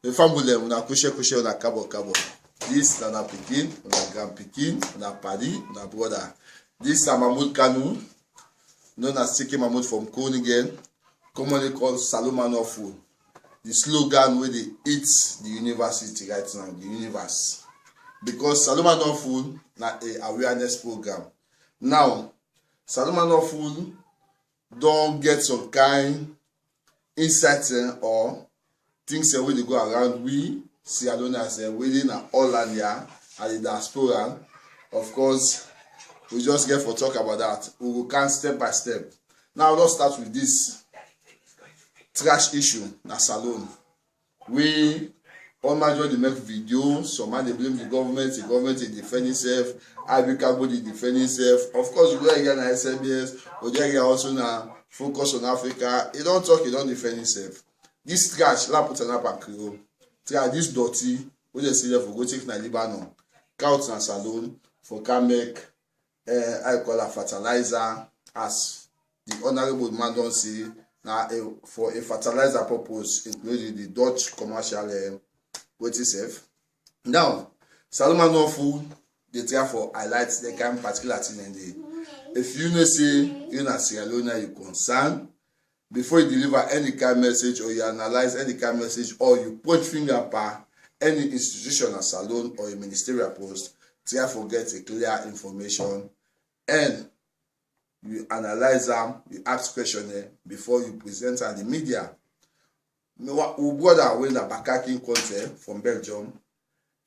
The family una kushe una kabo. This na pikin, una grand pikin, una paddy, una brother. This is Mahmoud Kanu, known as Siki Mahmoud from Groningen, commonly called Salomanofu. The slogan where they eat the university right now, the universe. Because Salomanofu na a awareness program. Now, Salomanofu don't get some kind insights or things where they go around. We Sierra Leone as within Holland here and the diaspora. Of course, we just get for talk about that. We will count step by step. Now let's start with this trash issue na salon. We all majorly make videos. Some man they blame the government is defending itself. Abikabo they defending itself. Of course, we don't get na SBS, we don't get also na Focus on Africa. He don't talk, he don't defend himself. This trash, la put an up and crew. Trash this dirty, we just see there for go take na Lebanon. Count na salon for can make I call a fertilizer, as the honorable man don't say now for a fertilizer purpose, including the Dutch commercial safe. Now, Salomanofu they try for highlights the kind particular thing in the. If you know say you na Sierra Leone you concern, before you deliver any kind message or you analyze any kind message or you point finger at any institution or salon or a ministerial post, try for get a clear information and you analyze them, you ask questions before you present to the media. We brother when the backing content from Belgium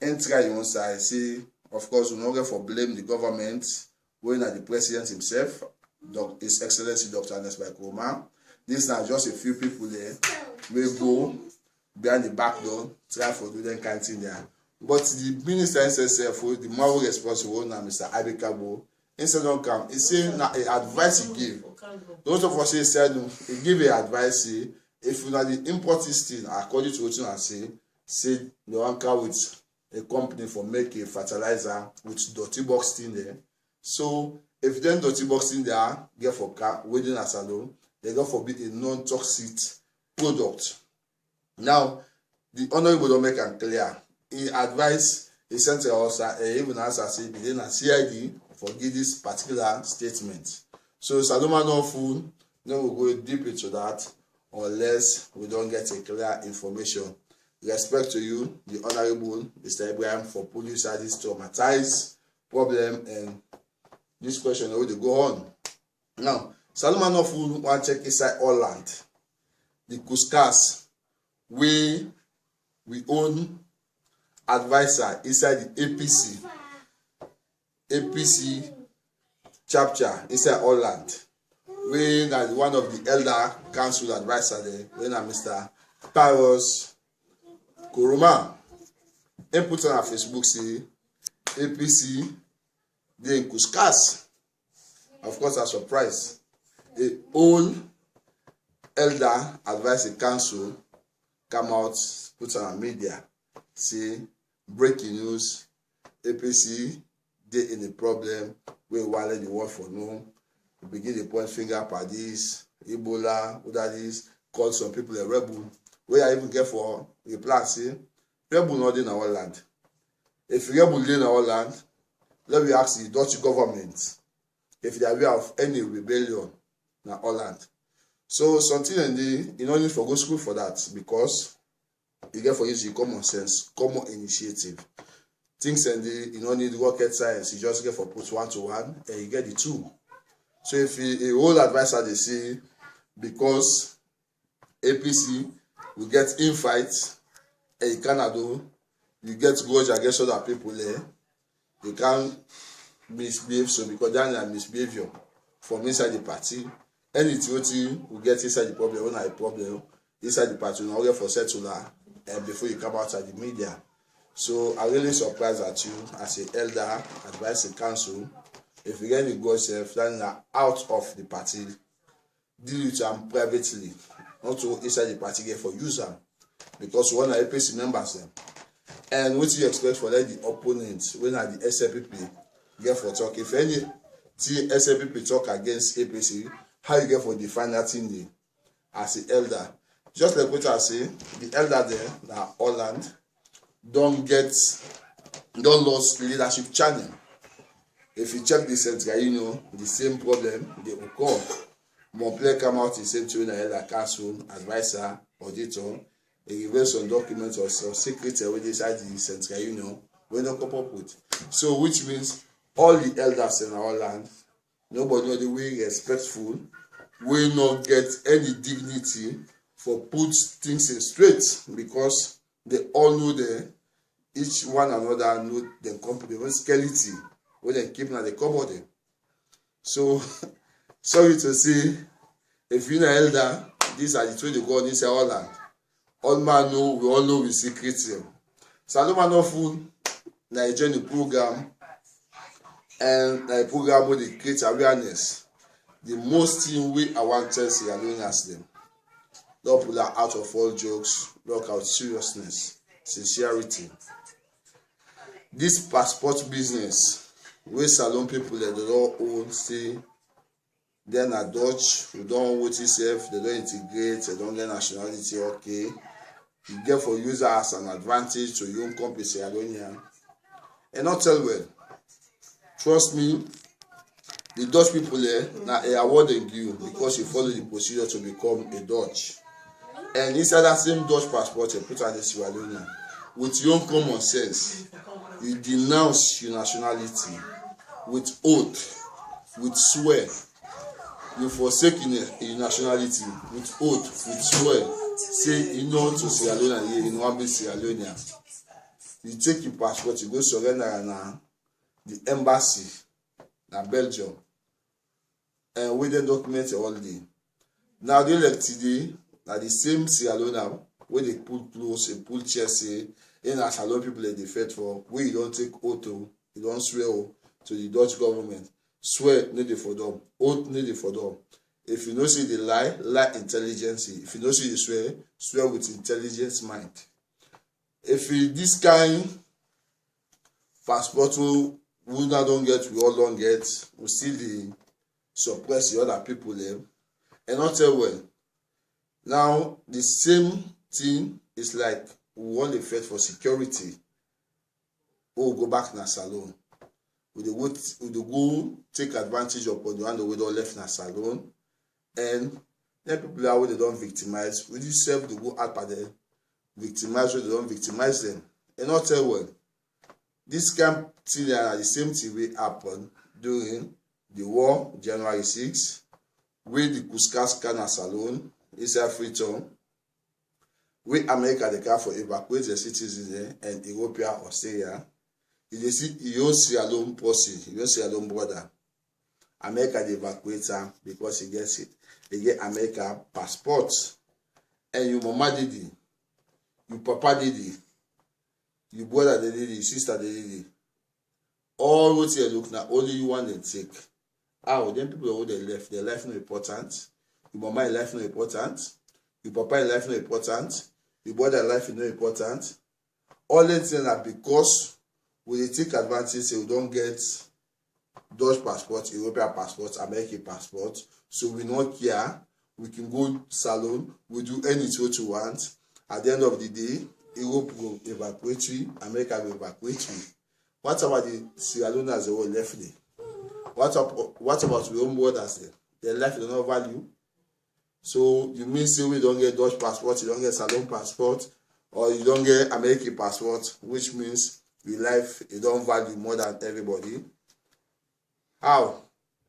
and try your side say, of course, we not get for blame the government when the president himself, His Excellency Dr. Ernest Bai Koroma. This now just a few people there will go behind the back door, try for do that kind of thing there. But the minister himself, the moral responsible now, Mr. Abikabo, instead of come, he say now advice he give. Those of us say said he give a advice say if you know the import this thing according to what you say the one car with a company for make a fertilizer with dirty box thing there. So if then dirty box in there get for car within a salon, they go forbid a non-toxic product. Now the honorable don't make it clear. He advise he sent to us even as I say within a CID for give this particular statement. So Salomanofu no will go deep into that unless we don't get a clear information. Respect to you, the Honorable Mr. Ibrahim, for putting aside this traumatized problem and this question how they go on. Now, Salomanofu want to check inside Holland. The Kuskas, we own advisor inside the APC chapter inside Holland. We are one of the elder council advisor there. We are Mr. Paros Koroma. He put on our Facebook say APC they in Kuskas. Of course, a surprise. The old elder advisory council come out, put on our media, say breaking news, APC they in the problem, we wallet the word for no. We begin to point finger at this, Ebola, what that is, call some people a rebel. Where I even get for a plan, say, rebel not in our land. If rebel in our land, let me ask the Dutch government if they are aware of any rebellion in Holland. So something and you don't need for go school for that because you get for use common sense, common initiative. Things and you don't need rocket science, you just get for put 1 to 1 and you get the 2. So if a whole advisor they say because APC will get in fights and you cannot do, you get grudge against other people there, you can't misbehave so because that's a misbehavior from inside the party. Anything will get inside the problem when I problem inside the party will not get for settler and before you come out at the media. So I'm really surprised at you as an elder advisory council. If you get any good self then out of the party, deal with them privately, not to inside the party get for user because one of the APC members them. And what you expect for like the opponents when are the SLPP get for talk? If any SLPP talk against APC, how you get for define that thing as an elder? Just like what I say, the elder there, now Holland, don't lose leadership channel. If you check the Central Union, the same problem they will come. Montpellier come out the same thing, elder council, advisor, auditor, a reveal some documents or some secrets already inside the Central Union, we don't come up with. So which means all the elders in our land, nobody know the way respectful, will not get any dignity for put things in straight, because they all know each one another know the company own skeleton when they keep na the cupboard. So sorry to say, if you're an elder, these are the two they go inside our land. All man know, we all know we secret them. Saloma no full Nigerian program, and the program where they create awareness. The most thing we I want to say are doing as them. Don't pull out of all jokes, look out seriousness, sincerity. This passport business, where salon people they don't own, say, then a Dutch, who don't vote itself, they don't integrate, they don't get nationality, okay. You get for user as an advantage to your own company, Sierra Leone. And not tell well. Trust me, the Dutch people there, now they awarding you because you follow the procedure to become a Dutch. And inside that same Dutch passport, you put on the Sierra Leone. With your own common sense, you denounce your nationality with oath, with swear. You forsake your nationality with oath, with swear. Say you know to Sierra Leone, you know be Sierra Leone. You take your passport, you go surrender na the embassy na Belgium, and with the documents all day. Now they like today, na the same Sierra Leone where they pull close, they pull chairs, say, in a salon people they fight for, where you don't take oath, you don't swear to the Dutch government. Swear needed for them, oath needed for them. If you know see the lie intelligence. If you know see the swear with intelligence mind. If this kind passport we now don't get, we all don't get, we still the suppress the other people there. And not tell well. Now the same thing is like we want the fight for security. Or go back na salon. We go take advantage of the one we don't left na salon, and then people are where they don't victimize. We just serve to go out by them, victimize where they don't victimize them. And not tell well. This camp thing are the same thing will happen during the war, January 6, where the Kuskaska na salon is a freedom. Where America they can for evacuate the citizens there, and Europe, Australia. You see, you don't see alone person, you don't see alone brother. America they evacuate her because he gets it. They get America passport. And your mama did it, your papa did it, your brother did it, your sister did it. All what you look now, only you want to take. How then people who they left, their life not important. Your mama life not important. Your papa life not important. Your brother life is not important. All the things are because we take advantage, say we don't get Dutch passport, European passport, American passport, so we don't care. We can go salon, we do anything what you want. At the end of the day, Europe will evacuate you, America will evacuate you. What about the Sierra Leone as they were left there? What about the home borders there? Their life is not value. So you mean say we don't get Dutch passport, you don't get salon passport, or you don't get American passport, which means your life you don't value more than everybody. How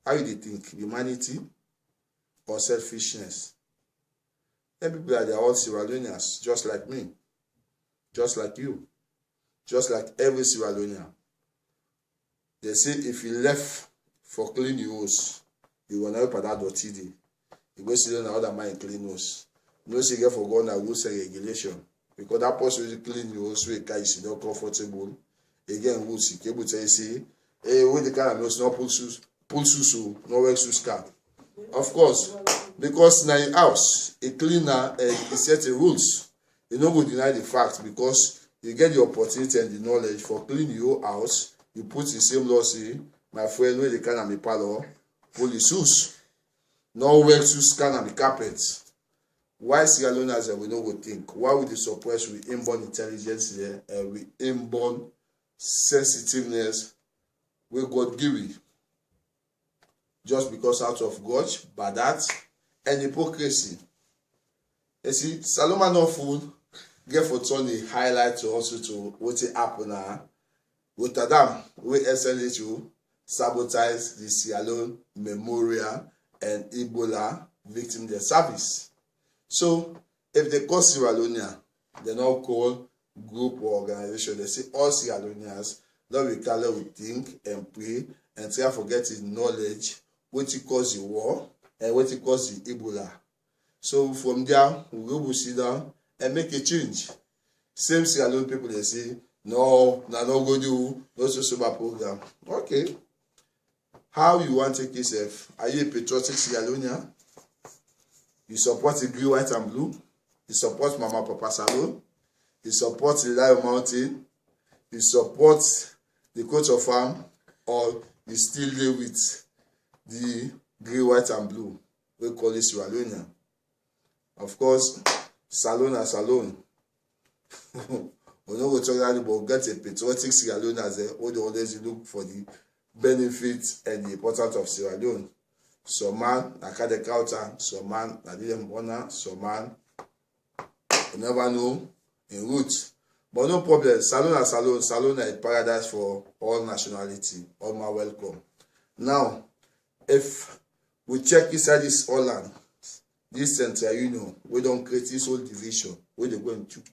you think? Humanity or selfishness? Then people are all Sierra Leoneans, just like me, just like you, just like every Sierra Leonean. They say if you left for clean your house, you will not put that dirty day. You go sit down and other man clean house. No say get for go na rules and regulation. Because that person will clean your house wey carry sit down comfortable. Again, rules you able to say, hey, when the kind of house no pull shoes, so no wear shoes cap. Of course, because na in house, a cleaner he set the rules. You no go deny the fact because you get the opportunity and the knowledge for clean your house. You put the same law say, my friend, when the kind of me parlor, pull the shoes. No wear shoes can on the carpet. Why Sierra Leoneans we no go think? Why would they suppress with inborn intelligence there and with inborn sensitiveness we God give it? Just because out of grudge, but that and hypocrisy. You see, Saloma no fool get for turn the highlight to also to what it happen now. Rotterdam, we SLHU sabotage the Sierra Leone Memorial and Ebola victim their service. So if they call Sierra Leonean, they not call group or organization. They say all Sierra Leoneans, that we call we think and pray and try to forget his knowledge, what it cause the war and what it cause the Ebola. So from there, we will sit down and make a change. Same Sierra Leone people, they say, no, na no go do, no social program. Okay. How you want to take yourself? Are you a patriotic Sierra Leonean? You support the green, white, and blue? You support Mama Papa Salone? You support the Lion Mountain? You support the coat of arm? Or you still live with the green, white, and blue? We call it Sierra Leonean. Of course, Salone and Salone. We don't go talk about get a patriotic Sierra Leone as they always look for the benefits and the importance of Sierra Leone. Some man na the culture, some man na didn't honor, some man you never know in roots. But no problem. Salone and Salone, Salone is a paradise for all nationality. All my welcome. Now, if we check inside this Holland, this Central Union, we don't create this whole division. We they go and chuk.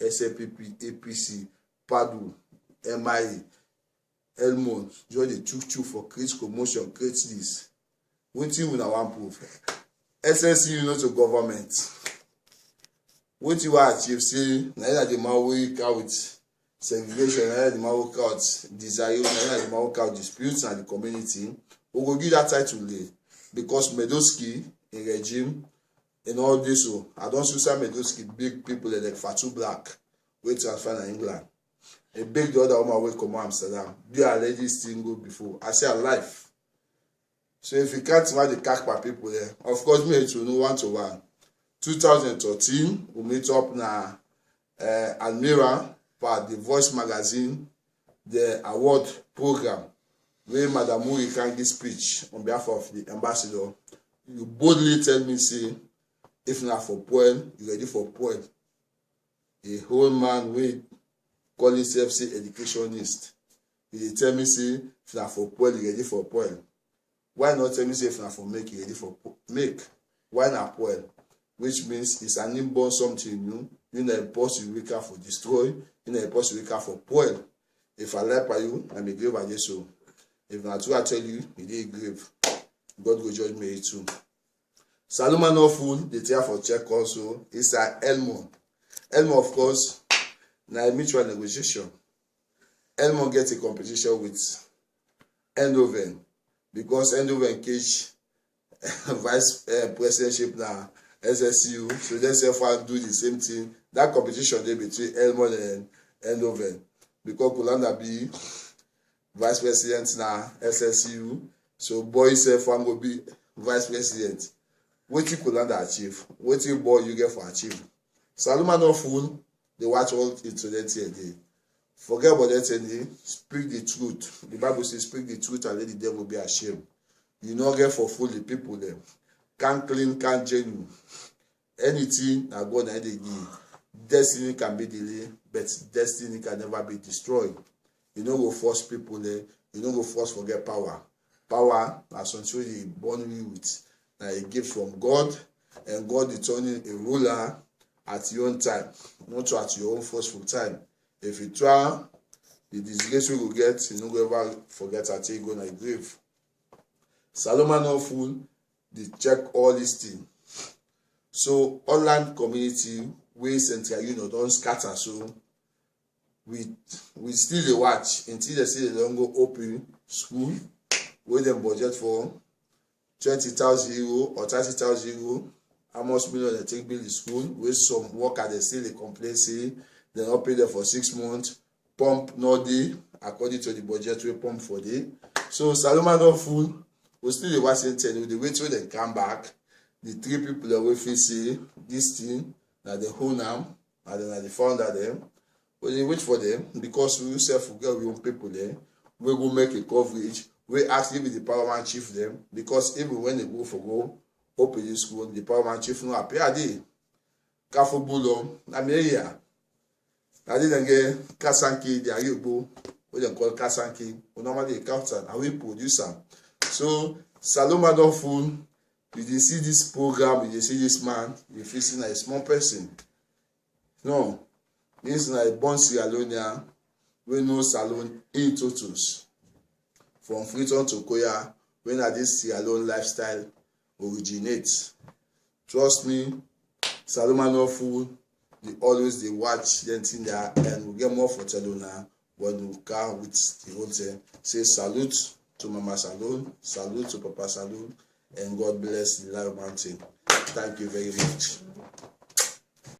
SLPP, APC, PADU, MIA, Elmont, join the chuk for create commotion, create this. One thing we want proof. SSC, you know, to government. What you want achieve, say, neither the man will out segregation, neither the man will out desire, neither the man will out disputes and the community. We will give that title lay because Medoski in regime. In all this, so I don't see some big people like Fatou Black, we transfer in England. A big the other woman will come to Amsterdam. They are already single before. I say alive. So if you can't find the Kakpa people there, of course, me to know 1-to-1. 2013, we meet up na Almira for the Voice magazine, the award program, where Madam Muri can give speech on behalf of the ambassador. You boldly tell me, say, if not for poem, you ready for poem. A whole man will call himself say educationist. He tell me say if not for poem, you ready for poem. Why not tell me say if not for make, you ready for make? Why not poem? Which means it's an inborn something new. You know a boss you wake up for destroy. You know a boss you wake up for poem. If I like by you, I may grave by this so. If not true, I tell you, you did grave. God will judge me too. Saloma no fool, they try for check also. It's Elmo. Elmo, of course, now a mutual negotiation. Elmo gets a competition with Eindhoven because Eindhoven cage vice presidentship now SSU. So they say for do the same thing. That competition there between Elmo and Eindhoven because Kulanda be vice president now SSU. So boy say for go be vice president. What you could achieve, what you boy you get for achieve. Saloma no fool, they watch all internet here. They forget about that and they speak the truth. The Bible says, speak the truth and let the devil be ashamed. You know, get for fool the people there. Can't clean, can't genuine. Anything that God and they give. Destiny can be delayed, but destiny can never be destroyed. You know, go force people there. You know, go force forget power. Power, as until they born you with. A gift from God, and God determining a ruler at your own time, not at your own forceful time. If you try, the disgrace we will get, you don't ever forget at you go to grave. Saloma no fool, they check all these things. So Holland community, we Central Union don't scatter. So we still watch until they say they don't go open school, where them budget for 20,000 euro or 30,000 euro. How much million they take build the school? With some worker they still they complain say they not pay them for 6 months. Pump no day according to the budget we pump for day. So Saloma no fool. We still the watching tell you the way till they come back. the 3 people that we fit see this thing, na the owner and then na the founder them. We dey wait for them because we yourself will get we own people there. We go make a coverage. We ask if the paramount chief them because even when they go for go open the school, the paramount chief no appear there. Kafubulo, Ameria. I didn't get Kasanki, the Ayubu, what they call Kasanki. We normally count and we produce them. So Saloma don't fool. You see this program, you see this man, you feel see like a small person. No, this is like born Sierra Leonean, we know Salon in totus. From Freetown to Koya, when this Sierra Leone lifestyle originates. Trust me, Saloma no fool. They always they watch them thing there and we get more for Telona when we come with the whole thing. Say salute to Mama Salon, salute to Papa Salon. And God bless the Live Mountain. Thank you very much.